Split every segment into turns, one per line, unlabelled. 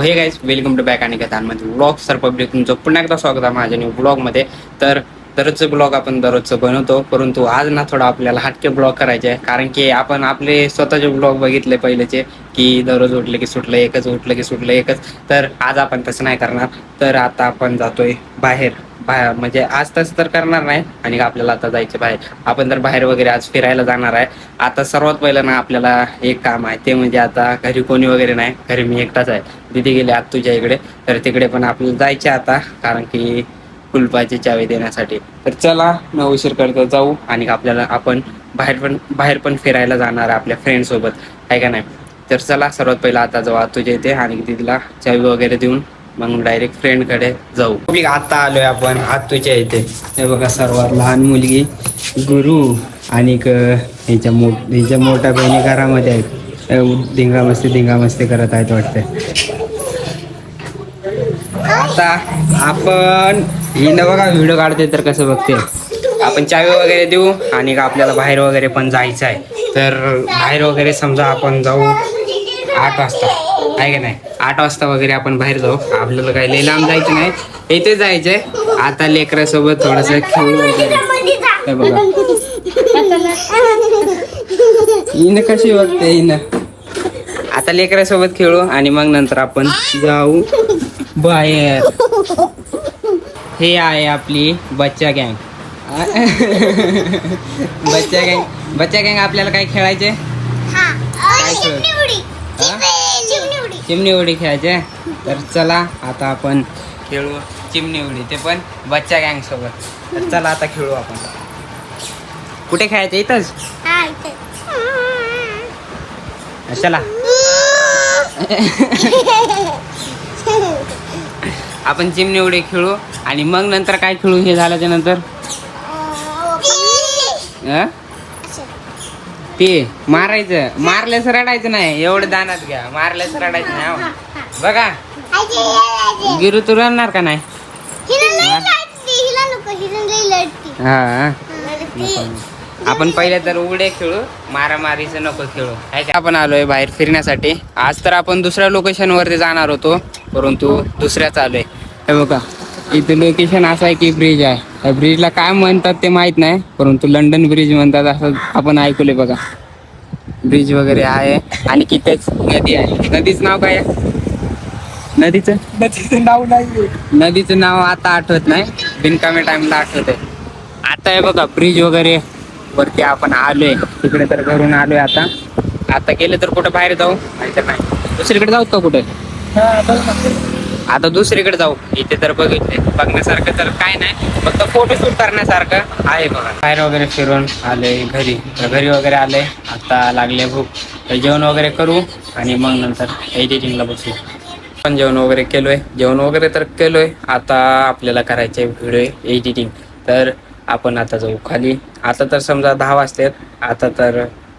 हे guys welcome to back आणि कथांमध्ये ब्लॉग सर पब्लिक तुमचं पुन्हा एकदा स्वागत आहे माझ्या न्यू ब्लॉगमध्ये. तर दररोजचं ब्लॉग आपण दररोजचं बनवतो, परंतु आज ना थोडा आपल्याला हटके ब्लॉग करायचे आहे. कारण की आपण आपले स्वतःचे ब्लॉग बघितले पहिलेचे की दररोज उठले की सुटलं एकच, उठलं की सुटलं एकच. तर आज आपण तसं नाही करणार. तर आता आपण जातोय बाहेर म्हणजे आज तसं तर करणार नाही आणि आपल्याला आता जायचं बाहेर. आपण तर बाहेर वगैरे आज फिरायला जाणार आहे. आता सर्वात पहिलं ना आपल्याला एक काम आहे, ते म्हणजे आता घरी कोणी वगैरे नाही, घरी मी एकटाच आहे. दिदी गेली आज तुझ्या इकडे, तर तिकडे पण आपल्याला जायचे आता, कारण की कुलपाची चावी देण्यासाठी. तर चला न उशीर करतो जाऊ आणि आपल्याला आपण बाहेर पण फिरायला जाणार आहे आपल्या फ्रेंड सोबत, आहे का नाही. तर चला सर्वात पहिला आता जाऊ तुझ्या इथे आणि दिदीला चावी वगैरे देऊन मग डायरेक्ट फ्रेंडकडे जाऊ. आता आलोय आपण तुझ्या इथे. हे बघा सर्वात लहान मुलगी गुरु आणि हिच्या मोठ्या बहिणी घरामध्ये आहेत. धिंगामस्ती करत आहेत वाटते. आता आपण हिनं बघा व्हिडिओ काढते तर कसं बघते. आपण चावी वगैरे देऊ आणि आपल्याला बाहेर वगैरे पण जायचं आहे. तर बाहेर वगैरे समजा आपण जाऊ 8 वाजता, आहे का नाही. 8 वाजता वगैरे आपण बाहेर जाऊ. आपल्याला काही लई लांब जायचं नाही, इथे जायचंय. आता लेकरासोबत थोडस खेळू वगैरे. बघा हिनं कशी बघते हिनं. आता लेकरासोबत खेळू आणि मग नंतर आपण जाऊ बाहेर. हे आहे आपली बच्चा गँग. बच्चा गँग आपल्याला काय खेळायचे, चिमणी उडी खेळायचे. तर चला आता आपण खेळू चिमणी उडी, ते पण बच्चा गँग सोबत. तर चला आता खेळू आपण. कुठे खेळायचं, इथंच. चला आपण चिमणी उडी खेळू आणि मग नंतर काय खेळू हे झाल्याच्या नंतर ते मारायचं. मारल्यास रडायचं नाही, एवढं दानात घ्या. मारल्यास रडायचं नाही. बघा गिरू तू रडणार का नाही. हा आपण पहिले तर उघडे खेळू, मारामारीचं नको खेळू. आपण आलोय बाहेर फिरण्यासाठी. आज तर आपण दुसऱ्या लोकेशन वरती जाणार होतो, परंतु दुसऱ्याच आलोय. हे बघा इथे लोकेशन असं आहे की ब्रिज आहे. त्या ब्रिजला काय म्हणतात ते माहित नाही, परंतु लंडन ब्रिज म्हणतात असं आपण ऐकले. बघा ब्रिज वगैरे आहे आणि तिथेच नदी आहे. नदीचं नाव काय आहे, नदीचं नाव आता आठवत नाही, बिनकामी टाइमला आठवत आहे. आता हे बघा ब्रिज वगैरे वरती आपण आलोय. तिकडे तर घरून आलोय. आता गेले तर कुठं बाहेर जाऊ, नाही दुसरीकडे जाऊ का कुठे. आता दुसरीकडे जाऊ. इथे तर बघण्यासारखं तर काय नाही, फक्त फोटोशूट करण्यासारखं आहे. बघा बाहेर वगैरे फिरून आले घरी वगैरे आले. आता लागले भूक, तर जेवण वगैरे करू आणि मग नंतर एडिटिंगला बसू. पण जेवण वगैरे केलोय. आता आपल्याला करायचे व्हिडिओ एडिटिंग. तर आपण आता जाऊ खाली. आता तर समजा 10 वाजतात.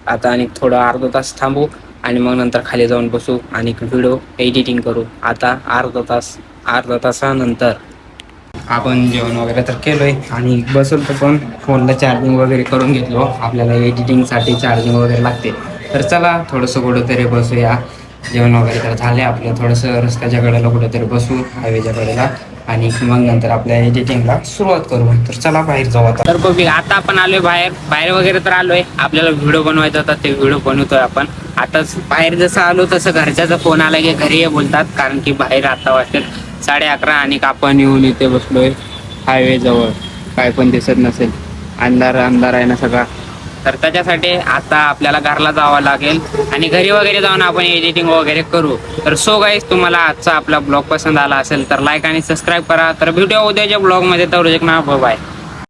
आता आणि थोडं अर्धा तास थांबू आणि मग नंतर खाली जाऊन बसू आणि व्हिडिओ एडिटिंग करू. आता अर्धा तासानंतर आपण जेवण वगैरे तर केलोय आणि बसलो पण फोनला चार्जिंग वगैरे करून घेतलो. आपल्याला एडिटिंगसाठी चार्जिंग वगैरे लागते. तर चला थोडंसं कुठंतरी बसूया. जेवण वगैरे तर झाले आपलं. थोडंसं रस्त्याच्या कडेला कुठेतरी बसू, हायवेच्या कडेला, आणि मग नंतर आपल्या एडिटिंगला सुरुवात करू. तर चला बाहेर जाऊ आता. तर बघ आता आपण आलोय बाहेर वगैरे तर आलोय. आपल्याला व्हिडिओ बनवायचा होता, ते व्हिडिओ बनवतोय आपण. आताच बाहेर जसं आलो तसं घरच्याचा फोन आला की घरी ये बोलतात, कारण की बाहेर आता वाजतात 11:30 आणि आपण येऊन इथे बसलोय हायवे जवळ. काय पण दिसत नसेल, अंधार आहे ना सगळा. तर त्याच्यासाठी आता आपल्याला घरला जावं लागेल आणि घरी वगैरे जाऊन आपण एडिटिंग वगैरे करू. तर सो गाईस, तुम्हाला आजचा आपला ब्लॉग पसंत आला असेल तर लाईक आणि सबस्क्राईब करा. तर भेटूया उद्याच्या ब्लॉगमध्ये. तर एक नाव बाय.